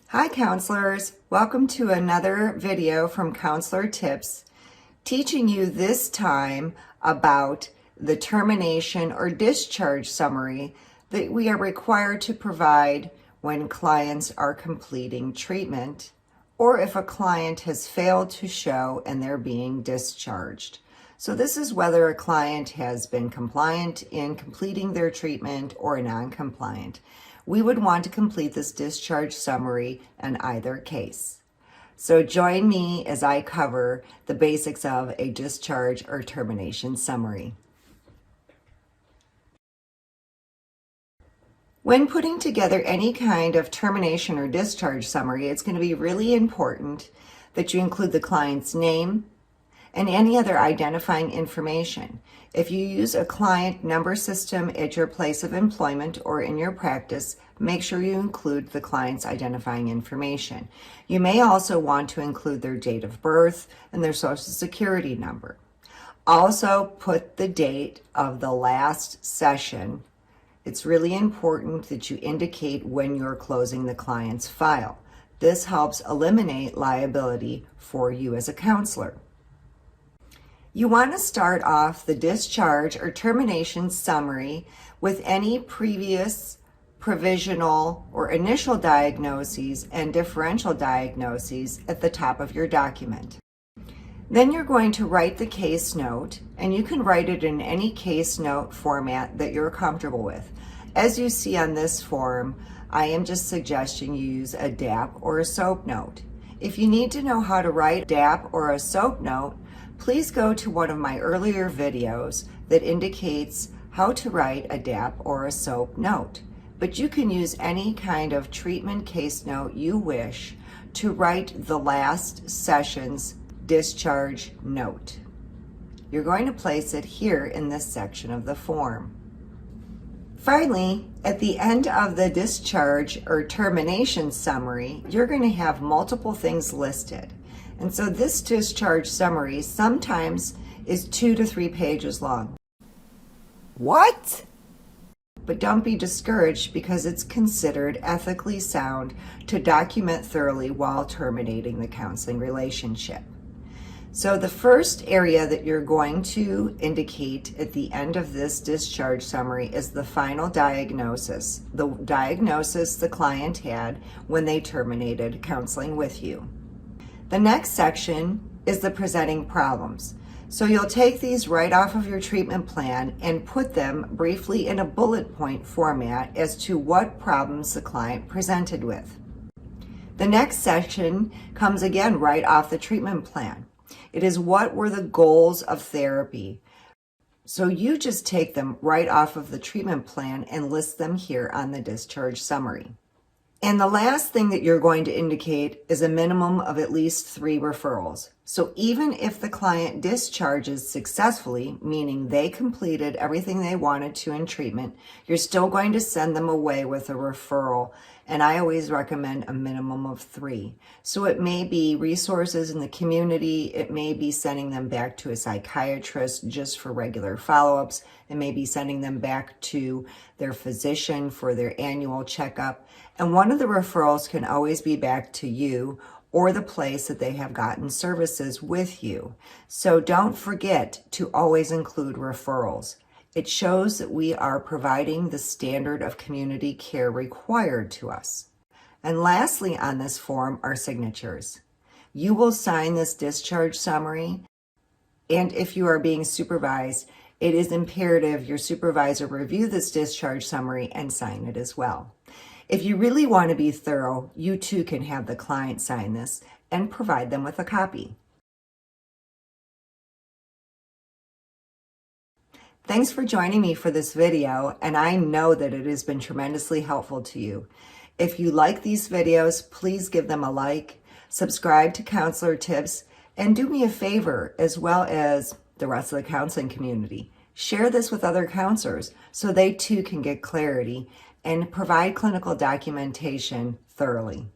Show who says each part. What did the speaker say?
Speaker 1: Hi counselors, welcome to another video from Counselor Tips, teaching you this time about the termination or discharge summary that we are required to provide when clients are completing treatment or if a client has failed to show and they're being discharged. So this is whether a client has been compliant in completing their treatment or non-compliant. We would want to complete this discharge summary in either case. So join me as I cover the basics of a discharge or termination summary. When putting together any kind of termination or discharge summary, it's going to be really important that you include the client's name and any other identifying information. If you use a client number system at your place of employment or in your practice, make sure you include the client's identifying information. You may also want to include their date of birth and their social security number. Also, put the date of the last session. It's really important that you indicate when you're closing the client's file. This helps eliminate liability for you as a counselor. You want to start off the discharge or termination summary with any previous provisional or initial diagnoses and differential diagnoses at the top of your document. Then you're going to write the case note, and you can write it in any case note format that you're comfortable with. As you see on this form, I am just suggesting you use a DAP or a SOAP note. If you need to know how to write a DAP or a SOAP note, please go to one of my earlier videos that indicates how to write a DAP or a SOAP note. But you can use any kind of treatment case note you wish to write the last session's discharge note. You're going to place it here in this section of the form. Finally, at the end of the discharge or termination summary, you're going to have multiple things listed. And so this discharge summary sometimes is 2 to 3 pages long.
Speaker 2: What?
Speaker 1: But don't be discouraged because it's considered ethically sound to document thoroughly while terminating the counseling relationship. So the first area that you're going to indicate at the end of this discharge summary is the final diagnosis, the diagnosis the client had when they terminated counseling with you. The next section is the presenting problems. So you'll take these right off of your treatment plan and put them briefly in a bullet point format as to what problems the client presented with. The next section comes again right off the treatment plan. It is what were the goals of therapy. So you just take them right off of the treatment plan and list them here on the discharge summary. And the last thing that you're going to indicate is a minimum of at least 3 referrals. So even if the client discharges successfully, meaning they completed everything they wanted to in treatment, you're still going to send them away with a referral. And I always recommend a minimum of 3. So it may be resources in the community. It may be sending them back to a psychiatrist just for regular follow-ups. It may be sending them back to their physician for their annual checkup. And one of the referrals can always be back to you or the place that they have gotten services with you. So don't forget to always include referrals. It shows that we are providing the standard of community care required to us. And lastly on this form are signatures. You will sign this discharge summary, and if you are being supervised, it is imperative your supervisor review this discharge summary and sign it as well. If you really want to be thorough, you too can have the client sign this and provide them with a copy. Thanks for joining me for this video, and I know that it has been tremendously helpful to you. If you like these videos, please give them a like, subscribe to Counselor Tips, and do me a favor, as well as the rest of the counseling community. Share this with other counselors so they too can get clarity and provide clinical documentation thoroughly.